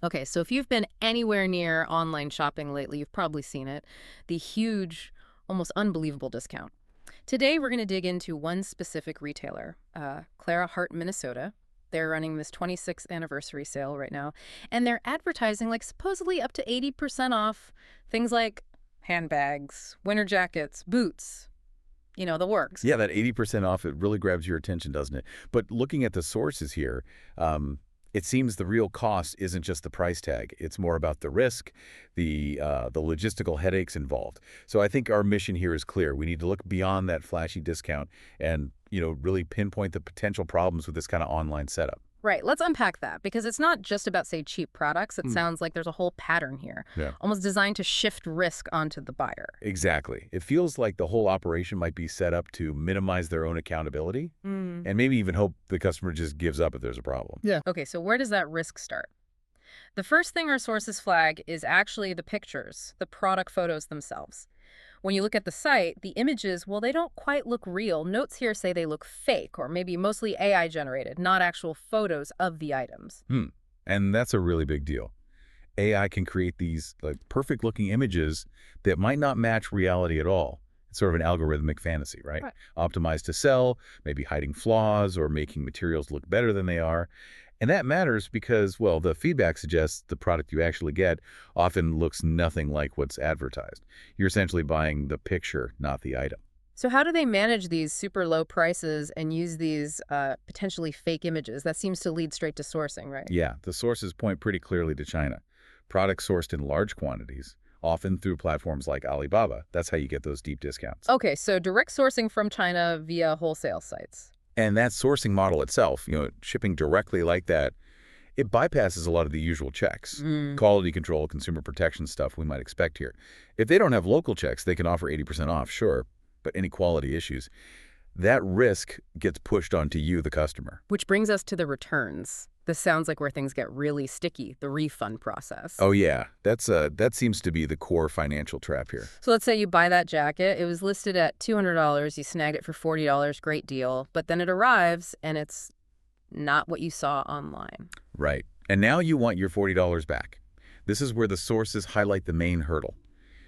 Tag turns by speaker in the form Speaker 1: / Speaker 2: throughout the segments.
Speaker 1: Okay, so if you've been anywhere near online shopping lately, you've probably seen it. The huge, almost unbelievable discount. Today, we're going to dig into one specific retailer, Clara Hart Minnesota. They're running this 26th anniversary sale right now, and they're advertising like supposedly up to 80% off things like handbags, winter jackets, boots, the works.
Speaker 2: Yeah, that 80% off, it really grabs your attention, doesn't it? But looking at the sources here, it seems the real cost isn't just the price tag. It's more about the risk, the logistical headaches involved. So I think our mission here is clear. We need to look beyond that flashy discount and, really pinpoint the potential problems with this kind of online setup.
Speaker 1: Right, let's unpack that because it's not just about, say, cheap products. It sounds like there's a whole pattern here,
Speaker 2: Yeah.
Speaker 1: almost designed to shift risk onto the buyer.
Speaker 2: Exactly. It feels like the whole operation might be set up to minimize their own accountability
Speaker 1: Mm.
Speaker 2: and maybe even hope the customer just gives up if there's a problem.
Speaker 1: Yeah. Okay, so where does that risk start? The first thing our sources flag is actually the pictures, the product photos themselves. When you look at the site, the images, well, they don't quite look real. Notes here say they look fake or maybe mostly AI generated, not actual photos of the items.
Speaker 2: And that's a really big deal. AI can create these perfect looking images that might not match reality at all. It's sort of an algorithmic fantasy, right?
Speaker 1: Right.
Speaker 2: Optimized to sell, maybe hiding flaws or making materials look better than they are. And that matters because, well, the feedback suggests the product you actually get often looks nothing like what's advertised. You're essentially buying the picture, not the item.
Speaker 1: So how do they manage these super low prices and use these potentially fake images? That seems to lead straight to sourcing, right?
Speaker 2: Yeah, the sources point pretty clearly to China. Products sourced in large quantities, often through platforms like Alibaba. That's how you get those deep discounts.
Speaker 1: Okay, so direct sourcing from China via wholesale sites.
Speaker 2: And that sourcing model itself, shipping directly like that, it bypasses a lot of the usual checks. Quality control, consumer protection stuff we might expect here. If they don't have local checks, they can offer 80% off, sure, but any quality issues, that risk gets pushed onto you, the customer.
Speaker 1: Which brings us to the returns. This sounds like where things get really sticky, the refund process.
Speaker 2: Oh yeah, that seems to be the core financial trap here.
Speaker 1: So let's say you buy that jacket. It was listed at $200. You snagged it for $40. Great deal. But then it arrives and it's not what you saw online.
Speaker 2: Right. And now you want your $40 back. This is where the sources highlight the main hurdle.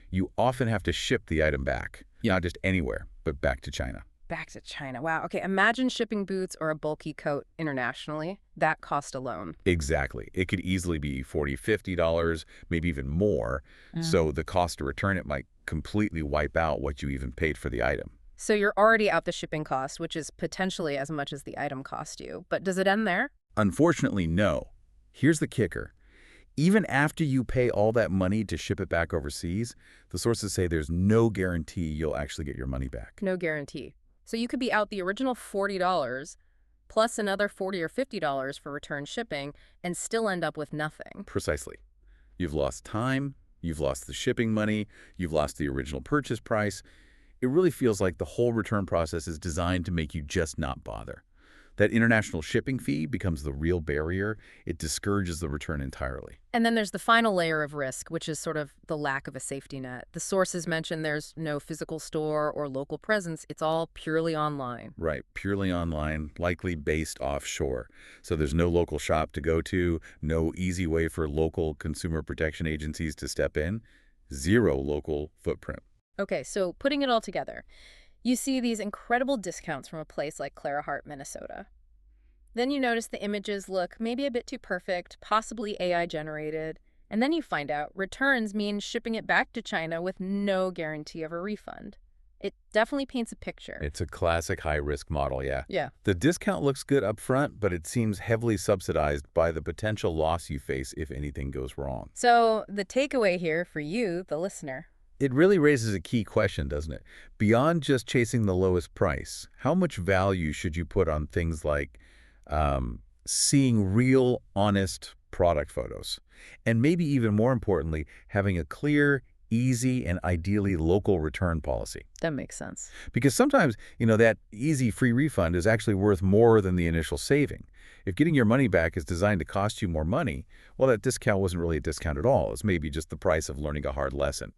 Speaker 2: You often have to ship the item back, not just anywhere, but back to China.
Speaker 1: Back to China. Wow. Okay, imagine shipping boots or a bulky coat internationally. That cost alone.
Speaker 2: Exactly. It could easily be $40, $50, maybe even more. So the cost to return it might completely wipe out what you even paid for the item.
Speaker 1: So you're already out the shipping cost, which is potentially as much as the item cost you. But does it end there?
Speaker 2: Unfortunately, no. Here's the kicker. Even after you pay all that money to ship it back overseas, the sources say there's no guarantee you'll actually get your money back.
Speaker 1: No guarantee. So you could be out the original $40 plus another $40 or $50 for return shipping and still end up with nothing.
Speaker 2: Precisely. You've lost time, you've lost the shipping money, you've lost the original purchase price. It really feels like the whole return process is designed to make you just not bother. That international shipping fee becomes the real barrier. It discourages the return entirely.
Speaker 1: And then there's the final layer of risk, which is sort of the lack of a safety net. The sources mention there's no physical store or local presence. It's all purely online.
Speaker 2: Right, purely online, likely based offshore. So there's no local shop to go to, no easy way for local consumer protection agencies to step in, zero local footprint.
Speaker 1: Okay, so putting it all together, you see these incredible discounts from a place like Clara Hart, Minnesota. Then you notice the images look maybe a bit too perfect, possibly AI generated. And then you find out returns mean shipping it back to China with no guarantee of a refund. It definitely paints a picture.
Speaker 2: It's a classic high-risk model, yeah.
Speaker 1: Yeah.
Speaker 2: The discount looks good up front, but it seems heavily subsidized by the potential loss you face if anything goes wrong.
Speaker 1: So the takeaway here for you, the listener.
Speaker 2: It really raises a key question, doesn't it? Beyond just chasing the lowest price, how much value should you put on things like seeing real, honest product photos? And maybe even more importantly, having a clear, easy, and ideally local return policy.
Speaker 1: That makes sense.
Speaker 2: Because sometimes, that easy free refund is actually worth more than the initial saving. If getting your money back is designed to cost you more money, well, that discount wasn't really a discount at all. It's maybe just the price of learning a hard lesson.